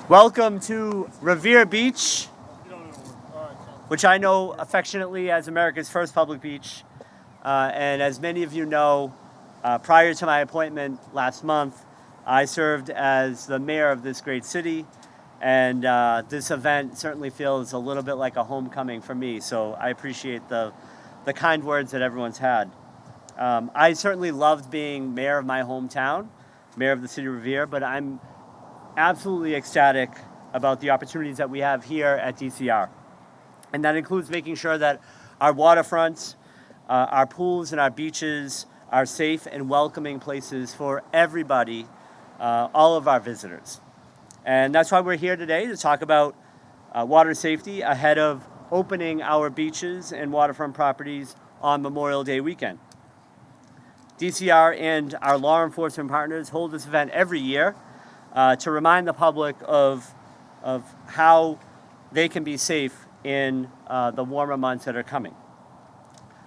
Welcome to Revere Beach, which I know affectionately as America's first public beach. And as many of you know, prior to my appointment last month, I served as the mayor of this great city. And this event certainly feels a little bit like a homecoming for me. So I appreciate the kind words that everyone's had. I certainly loved being mayor of my hometown, mayor of the city of Revere, but I'm absolutely ecstatic about the opportunities that we have here at DCR. And that includes making sure that our waterfronts, our pools, and our beaches are safe and welcoming places for everybody, all of our visitors. And that's why we're here today to talk about water safety ahead of opening our beaches and waterfront properties on Memorial Day weekend. DCR and our law enforcement partners hold this event every year to remind the public of how they can be safe in the warmer months that are coming.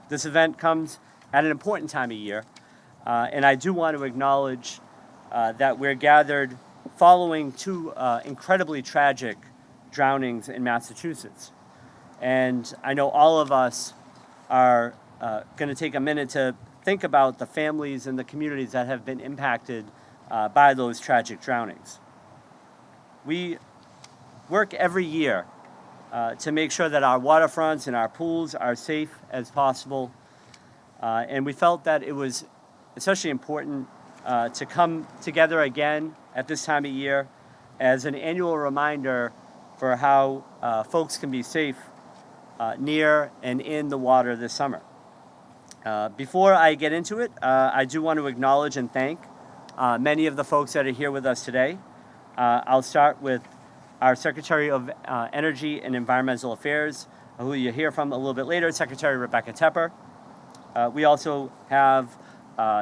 This event comes at an important time of year, and I do want to acknowledge that we're gathered following two incredibly tragic drownings in Massachusetts. And I know all of us are going to take a minute to think about the families and the communities that have been impacted by those tragic drownings. We work every year to make sure that our waterfronts and our pools are safe as possible. And we felt that it was especially important to come together again at this time of year as an annual reminder for how folks can be safe near and in the water this summer. Before I get into it, I do want to acknowledge and thank many of the folks that are here with us today. I'll start with our Secretary of Energy and Environmental Affairs, who you'll hear from a little bit later, Secretary Rebecca Tepper. We also have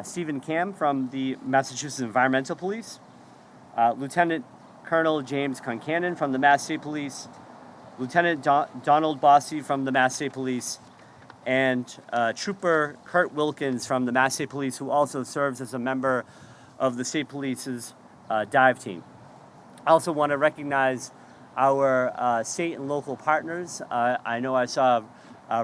Stephen Cam from the Massachusetts Environmental Police, Lieutenant Colonel James Concannon from the Mass State Police, Lieutenant Donald Bossy from the Mass State Police, and Trooper Kurt Wilkins from the Mass State Police, who also serves as a member of the State Police's dive team. I also want to recognize our state and local partners. I know I saw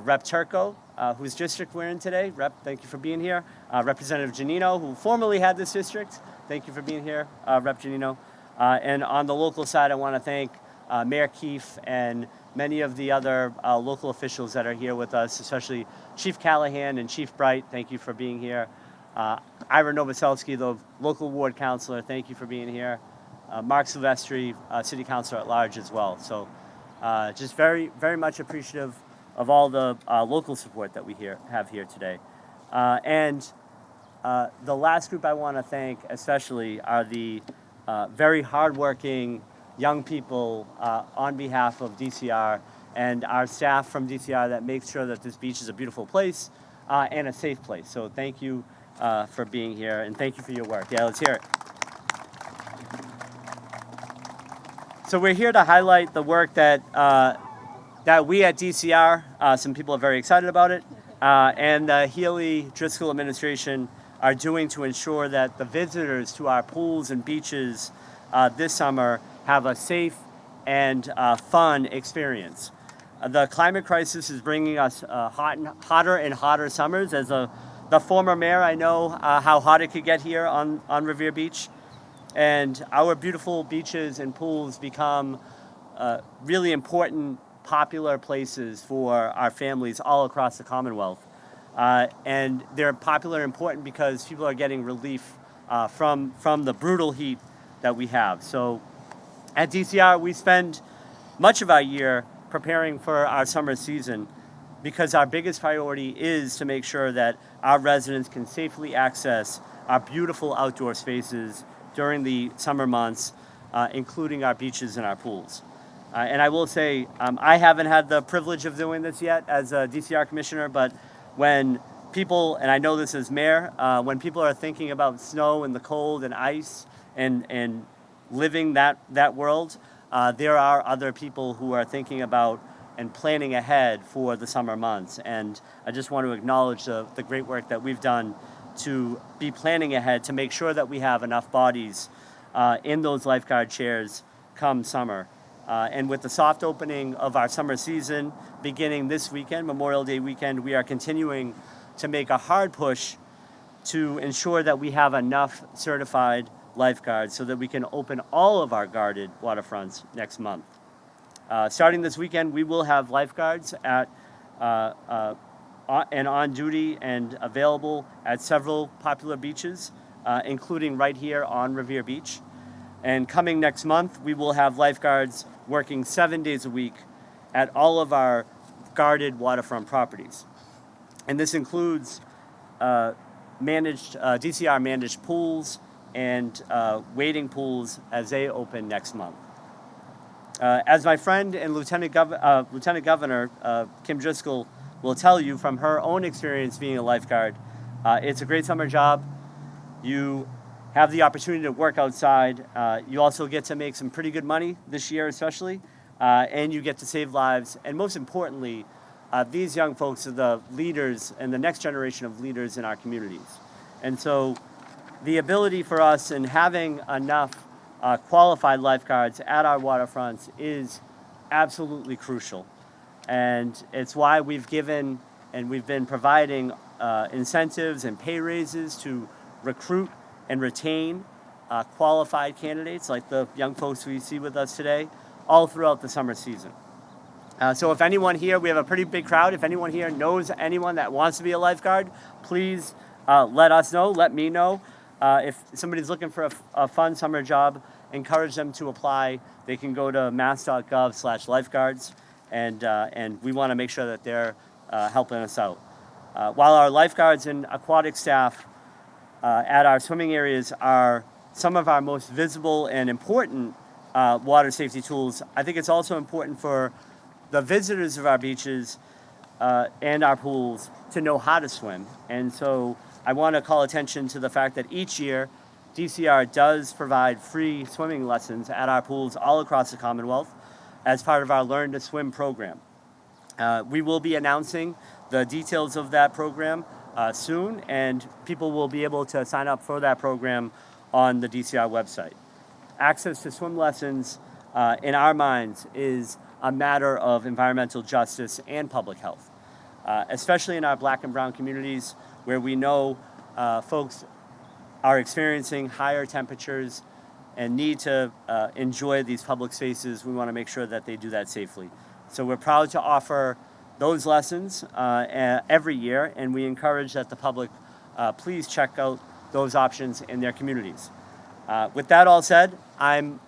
Rep Turco, whose district we're in today. Rep, thank you for being here. Representative Janino, who formerly had this district. Thank you for being here, Rep Janino. And on the local side, I want to thank Mayor Keefe and many of the other local officials that are here with us, especially Chief Callahan and Chief Bright. Thank you for being here. Ira Novoselsky, the local ward councilor, thank you for being here. Mark Silvestri, city councilor at large as well. So just very, very much appreciative of all the local support that we have here today. And the last group I want to thank especially are the very hardworking young people on behalf of DCR and our staff from DCR that makes sure that this beach is a beautiful place and a safe place. So thank you for being here, and thank you for your work. Yeah, let's hear it. So we're here to highlight the work that we at DCR, some people are very excited about it, and the Healy Driscoll administration are doing to ensure that the visitors to our pools and beaches this summer have a safe and fun experience. The climate crisis is bringing us hotter and hotter summers. As the former mayor, I know how hot it could get here on Revere Beach. And our beautiful beaches and pools become really important, popular places for our families all across the Commonwealth. And they're popular and important because people are getting relief from the brutal heat that we have. So at DCR, we spend much of our year preparing for our summer season because our biggest priority is to make sure that our residents can safely access our beautiful outdoor spaces during the summer months, including our beaches and our pools. And I will say, I haven't had the privilege of doing this yet as a DCR commissioner, but when people, and I know this as mayor, when people are thinking about snow and the cold and ice and living that world, there are other people who are thinking about and planning ahead for the summer months. And I just want to acknowledge the great work that we've done to be planning ahead to make sure that we have enough bodies in those lifeguard chairs come summer. And with the soft opening of our summer season beginning this weekend, Memorial Day weekend, we are continuing to make a hard push to ensure that we have enough certified lifeguards so that we can open all of our guarded waterfronts next month. Starting this weekend, we will have lifeguards and on duty and available at several popular beaches, including right here on Revere Beach. And coming next month, we will have lifeguards working 7 days a week at all of our guarded waterfront properties. And this includes DCR managed pools and wading pools as they open next month. As my friend and Lieutenant Governor Kim Driscoll will tell you from her own experience being a lifeguard, it's a great summer job. You have the opportunity to work outside. You also get to make some pretty good money this year especially, and you get to save lives. And most importantly, these young folks are the leaders and the next generation of leaders in our communities. And so the ability for us in having enough qualified lifeguards at our waterfronts is absolutely crucial. And it's why we've given and we've been providing incentives and pay raises to recruit and retain qualified candidates like the young folks we see with us today all throughout the summer season. So if anyone here, we have a pretty big crowd, if anyone here knows anyone that wants to be a lifeguard, please let us know, let me know. If somebody's looking for a fun summer job, encourage them to apply. They can go to mass.gov/lifeguards, and we want to make sure that they're helping us out. While our lifeguards and aquatic staff at our swimming areas are some of our most visible and important water safety tools, I think it's also important for the visitors of our beaches and our pools to know how to swim. And so I want to call attention to the fact that each year DCR does provide free swimming lessons at our pools all across the Commonwealth as part of our Learn to Swim program. We will be announcing the details of that program soon, and people will be able to sign up for that program on the DCR website. Access to swim lessons, in our minds, is a matter of environmental justice and public health, especially in our Black and brown communities where we know folks are experiencing higher temperatures and need to enjoy these public spaces. We want to make sure that they do that safely. So we're proud to offer those lessons every year, and we encourage that the public please check out those options in their communities. With that all said, I'm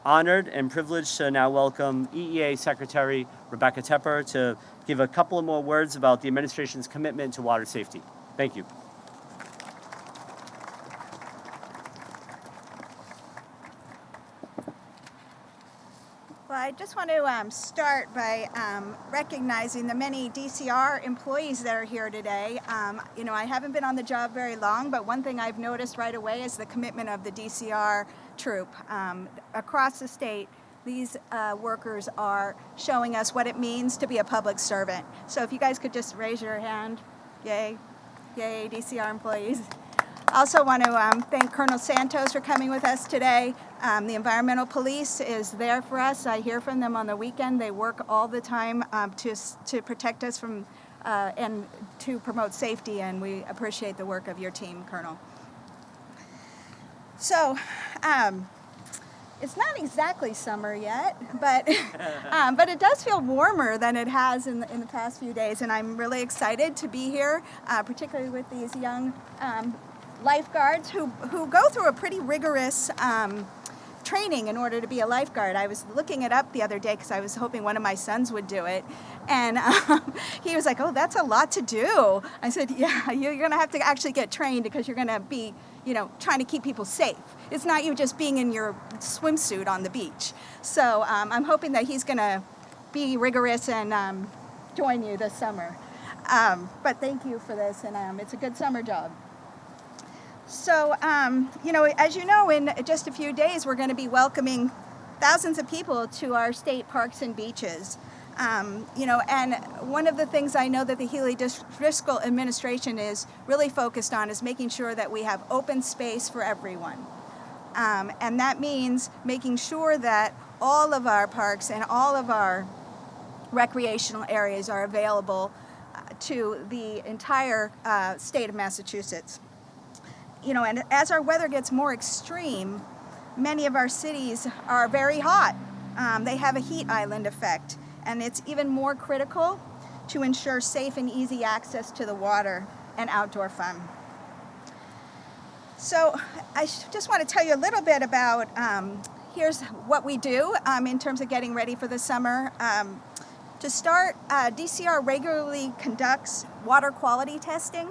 honored and privileged to now welcome EEA Secretary Rebecca Tepper to give a couple of more words about the administration's commitment to water safety. Thank you. Well, I just want to start by recognizing the many DCR employees that are here today. I haven't been on the job very long, but one thing I've noticed right away is the commitment of the DCR troop. Across the state, these workers are showing us what it means to be a public servant. So if you guys could just raise your hand, yay, yay, DCR employees. Also want to thank Colonel Santos for coming with us today. The Environmental Police is there for us. I hear from them on the weekend. They work all the time to protect us from and to promote safety, and we appreciate the work of your team, Colonel. So, it's not exactly summer yet, but it does feel warmer than it has in the past few days, and I'm really excited to be here, particularly with these young lifeguards who go through a pretty rigorous training in order to be a lifeguard. I was looking it up the other day because I was hoping one of my sons would do it, and he was like, "Oh, that's a lot to do." I said, "Yeah, you're going to have to actually get trained because you're going to be, trying to keep people safe. It's not you just being in your swimsuit on the beach." So I'm hoping that he's going to be rigorous and join you this summer. But thank you for this, and it's a good summer job. So, as you know, in just a few days, we're going to be welcoming thousands of people to our state parks and beaches. And one of the things I know that the Healy-Driscoll administration is really focused on is making sure that we have open space for everyone. And that means making sure that all of our parks and all of our recreational areas are available to the entire state of Massachusetts. You know, and as our weather gets more extreme, many of our cities are very hot. They have a heat island effect, and it's even more critical to ensure safe and easy access to the water and outdoor fun. So I just want to tell you a little bit about, here's what we do in terms of getting ready for the summer. To start, DCR regularly conducts water quality testing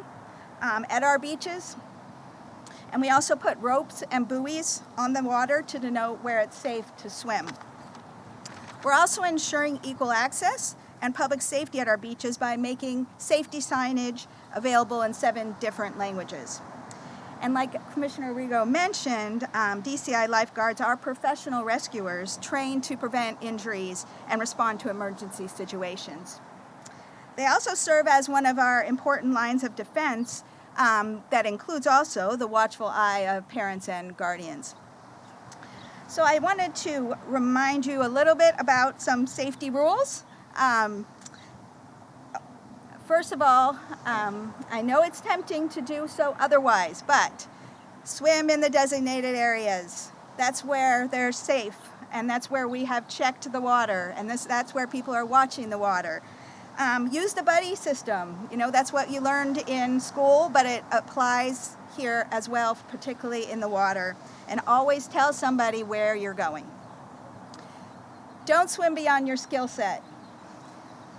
at our beaches. And we also put ropes and buoys on the water to denote where it's safe to swim. We're also ensuring equal access and public safety at our beaches by making safety signage available in 7 different languages. And like Commissioner Arrigo mentioned, DCI lifeguards are professional rescuers trained to prevent injuries and respond to emergency situations. They also serve as one of our important lines of defense that includes also the watchful eye of parents and guardians. So I wanted to remind you a little bit about some safety rules. First of all, I know it's tempting to do so otherwise, but swim in the designated areas. That's where they're safe, and that's where we have checked the water, and that's where people are watching the water. Use the buddy system. You know, that's what you learned in school, but it applies here as well, particularly in the water. And always tell somebody where you're going. Don't swim beyond your skill set.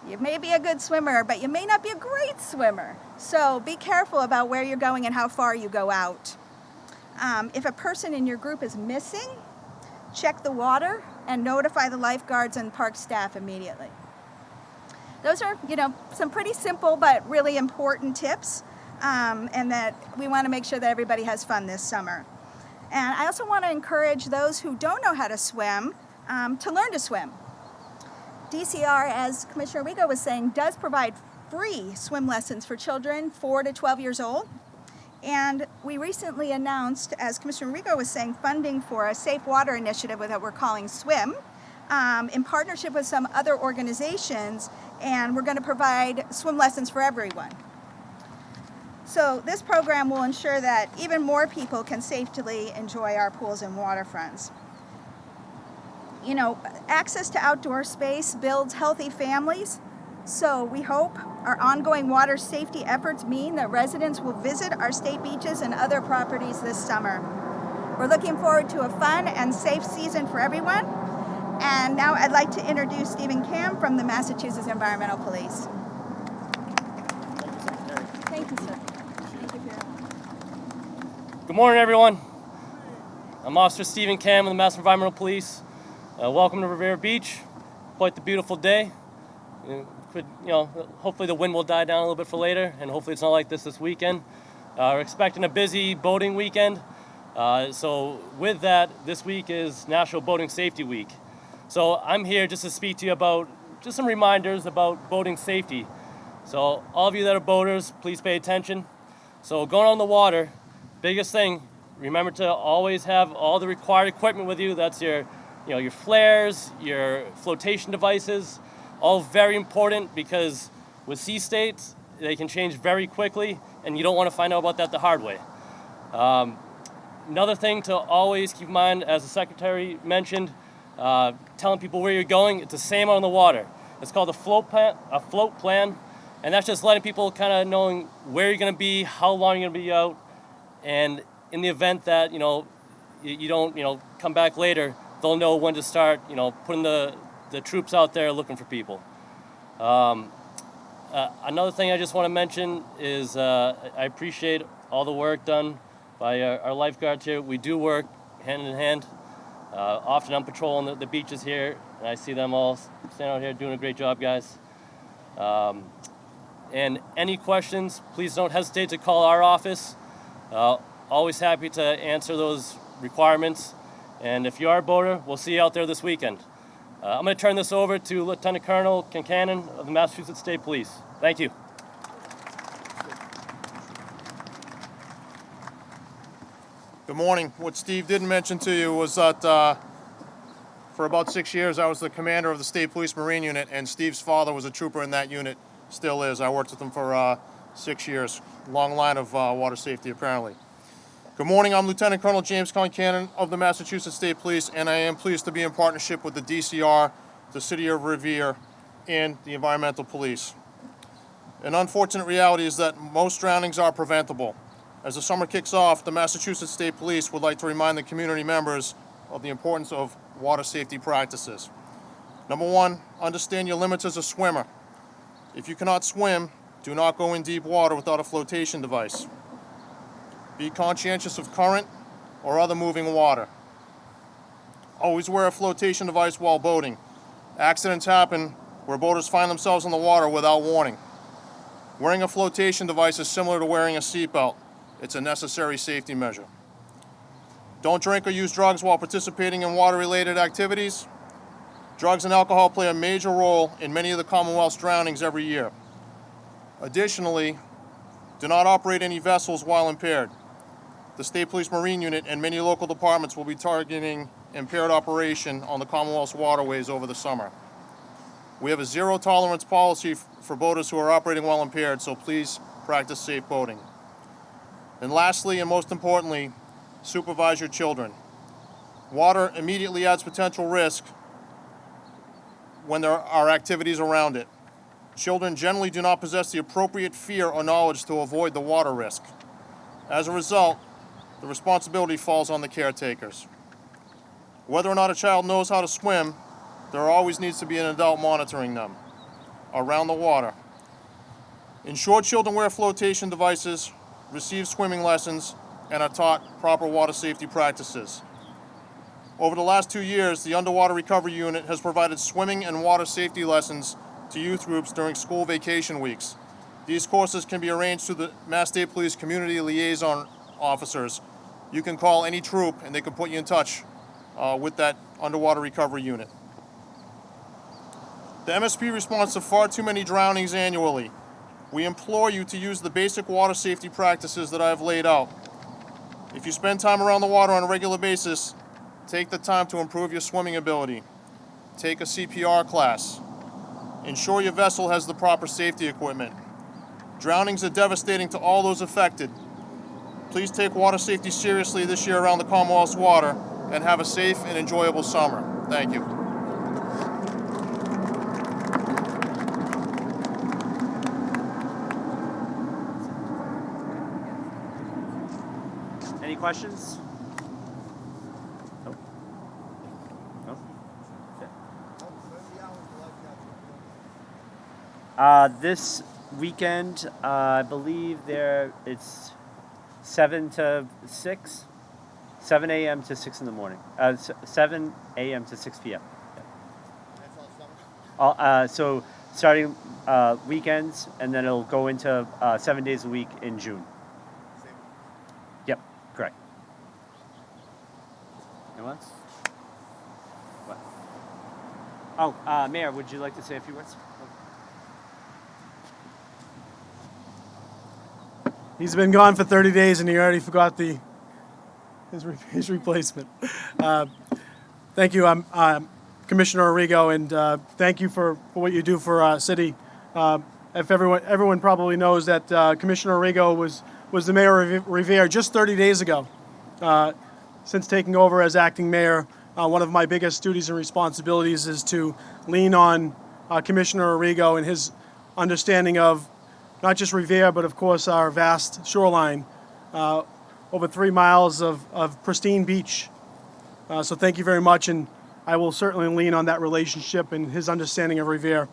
You may be a good swimmer, but you may not be a great swimmer. So be careful about where you're going and how far you go out. If a person in your group is missing, check the water and notify the lifeguards and park staff immediately. Those are, you know, some pretty simple but really important tips, and that we want to make sure that everybody has fun this summer. And I also want to encourage those who don't know how to swim to learn to swim. DCR, as Commissioner Arrigo was saying, does provide free swim lessons for children 4 to 12 years old. And we recently announced, as Commissioner Arrigo was saying, funding for a safe water initiative that we're calling SWIM, in partnership with some other organizations, and we're going to provide swim lessons for everyone. So this program will ensure that even more people can safely enjoy our pools and waterfronts. You know, access to outdoor space builds healthy families, so we hope our ongoing water safety efforts mean that residents will visit our state beaches and other properties this summer. We're looking forward to a fun and safe season for everyone. And now I'd like to introduce Stephen Cam from the Massachusetts Environmental Police. Thank you, sir. Thank you, Pierre. Good morning, everyone. I'm Officer Stephen Cam of the Mass Environmental Police. Welcome to Revere Beach. Quite the beautiful day. Hopefully the wind will die down a little bit for later, and hopefully it's not like this weekend. We're expecting a busy boating weekend. So with that, this week is National Boating Safety Week. So I'm here just to speak to you about just some reminders about boating safety. So all of you that are boaters, please pay attention. So going on the water, biggest thing, remember to always have all the required equipment with you. That's your flares, your flotation devices, all very important, because with sea states, they can change very quickly, and you don't want to find out about that the hard way. Another thing to always keep in mind, as the Secretary mentioned, telling people where you're going, it's the same on the water. It's called a float plan, and that's just letting people kind of knowing where you're going to be, how long you're going to be out, and in the event that you don't come back later, they'll know when to start putting the troops out there looking for people. Another thing I just want to mention is I appreciate all the work done by our lifeguards here. We do work hand in hand. Often I'm patrolling the beaches here, and I see them all standing out here doing a great job, guys. And any questions, please don't hesitate to call our office. Always happy to answer those requirements. And if you are a boater, we'll see you out there this weekend. I'm going to turn this over to Lieutenant Colonel Kincannon of the Massachusetts State Police. Thank you. Good Good morning. What Steve didn't mention to you was that for about 6 years I was the commander of the State Police Marine Unit, and Steve's father was a trooper in that unit, still is. I worked with him for 6 years. Long line of water safety, apparently. Good morning. I'm Lieutenant Colonel James Concannon of the Massachusetts State Police, and I am pleased to be in partnership with the DCR, the City of Revere, and the Environmental Police. An unfortunate reality is that most drownings are preventable. As the summer kicks off, the Massachusetts State Police would like to remind the community members of the importance of water safety practices. Number one, understand your limits as a swimmer. If you cannot swim, do not go in deep water without a flotation device. Be conscientious of current or other moving water. Always wear a flotation device while boating. Accidents happen where boaters find themselves in the water without warning. Wearing a flotation device is similar to wearing a seatbelt. It's a necessary safety measure. Don't drink or use drugs while participating in water-related activities. Drugs and alcohol play a major role in many of the Commonwealth's drownings every year. Additionally, do not operate any vessels while impaired. The State Police Marine Unit and many local departments will be targeting impaired operation on the Commonwealth's waterways over the summer. We have a zero-tolerance policy for boaters who are operating while impaired, so please practice safe boating. And lastly, and most importantly, supervise your children. Water immediately adds potential risk when there are activities around it. Children generally do not possess the appropriate fear or knowledge to avoid the water risk. As a result, the responsibility falls on the caretakers. Whether or not a child knows how to swim, there always needs to be an adult monitoring them around the water. Ensure children wear flotation devices, receive swimming lessons, and are taught proper water safety practices. Over the last 2 years, the Underwater Recovery Unit has provided swimming and water safety lessons to youth groups during school vacation weeks. These courses can be arranged through the Mass State Police Community Liaison Officers. You can call any troop and they can put you in touch with that Underwater Recovery Unit. The MSP responds to far too many drownings annually. We implore you to use the basic water safety practices that I have laid out. If you spend time around the water on a regular basis, take the time to improve your swimming ability. Take a CPR class. Ensure your vessel has the proper safety equipment. Drownings are devastating to all those affected. Please take water safety seriously this year around the Commonwealth's water and have a safe and enjoyable summer. Thank you. Any questions? Nope. Nope. This weekend, I believe it's 7 to 6, 7 a.m. to 6 in the morning. 7 a.m. to 6 p.m. Yeah. So starting weekends, and then it'll go into 7 days a week in June. Yep, correct. Anyone else? What? Oh, Mayor, would you like to say a few words? He's been gone for 30 days and he already forgot his replacement. Thank you, Commissioner Arrigo, and thank you for what you do for our city. If everyone probably knows that Commissioner Arrigo was the mayor of Revere just 30 days ago. Since taking over as acting mayor, one of my biggest duties and responsibilities is to lean on Commissioner Arrigo and his understanding of not just Revere, but of course our vast shoreline, over 3 miles of pristine beach. So thank you very much, and I will certainly lean on that relationship and his understanding of Revere.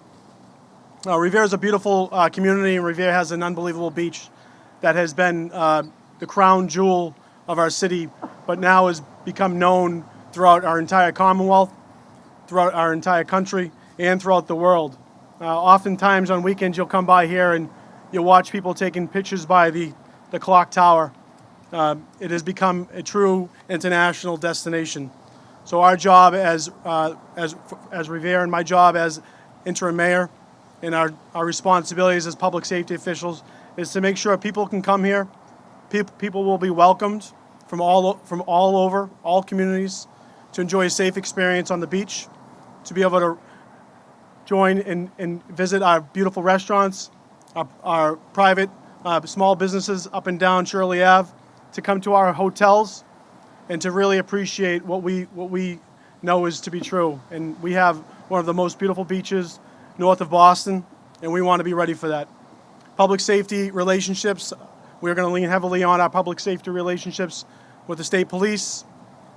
Revere is a beautiful community, and Revere has an unbelievable beach that has been the crown jewel of our city, but now has become known throughout our entire Commonwealth, throughout our entire country, and throughout the world. Oftentimes on weekends you'll come by here and you'll watch people taking pictures by the clock tower. It has become a true international destination. So our job as Revere, and my job as interim mayor, and our responsibilities as public safety officials is to make sure people can come here, people will be welcomed, from all over, all communities, to enjoy a safe experience on the beach, to be able to join and visit our beautiful restaurants, our private small businesses up and down Shirley Ave, to come to our hotels, and to really appreciate what we know is to be true. And we have one of the most beautiful beaches north of Boston, and we want to be ready for that. Public safety relationships, we're going to lean heavily on our public safety relationships with the state police,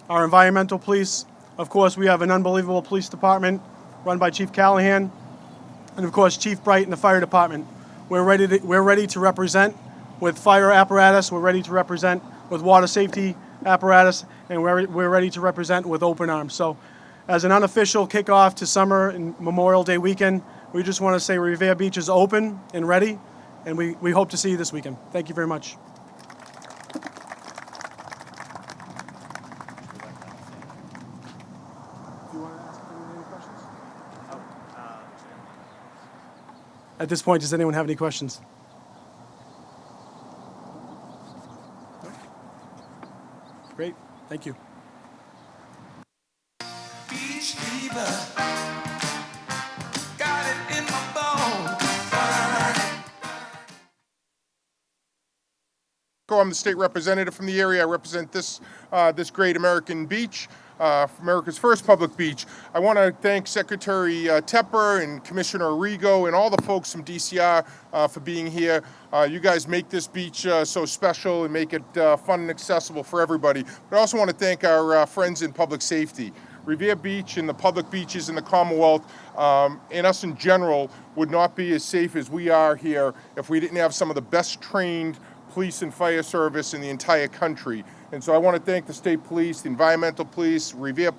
our environmental police. Of course, we have an unbelievable police department run by Chief Callahan, and of course, Chief Bright and the fire department. We're ready to represent with fire apparatus. We're ready to represent with water safety apparatus, and we're ready to represent with open arms. So, as an unofficial kickoff to summer and Memorial Day weekend, we just want to say Revere Beach is open and ready, and we hope to see you this weekend. Thank you very much. At this point, does anyone have any questions? Great, thank you. Beach fever, got it in my bones. I'm the state representative from the area. I represent this great American beach, America's first public beach. I want to thank Secretary Tepper and Commissioner Arrigo and all the folks from DCR for being here. You guys make this beach so special and make it fun and accessible for everybody. But I also want to thank our friends in public safety. Revere Beach and the public beaches in the Commonwealth and us in general would not be as safe as we are here if we didn't have some of the best trained police and fire service in the entire country. And so I want to thank the state police, the environmental police, Revere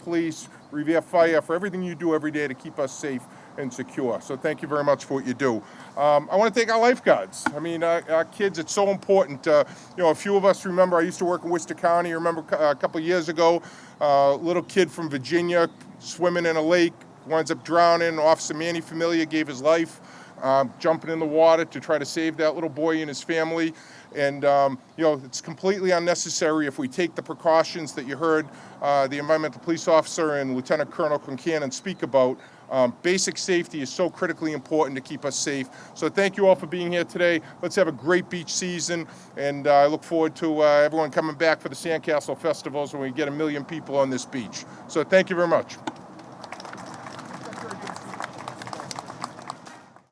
Fire for everything you do every day to keep us safe and secure. So thank you very much for what you do. I want to thank our lifeguards. I mean, our kids, it's so important. You know, a few of us remember, I used to work in Worcester County. I remember a couple of years ago, a little kid from Virginia swimming in a lake, winds up drowning. Officer Manny Familia gave his life, jumping in the water to try to save that little boy and his family. And, you know, it's completely unnecessary if we take the precautions that you heard the environmental police officer and Lieutenant Colonel Concannon speak about. Basic safety is so critically important to keep us safe. So thank you all for being here today. Let's have a great beach season, and I look forward to everyone coming back for the Sandcastle Festivals when we get 1 million people on this beach. So thank you very much.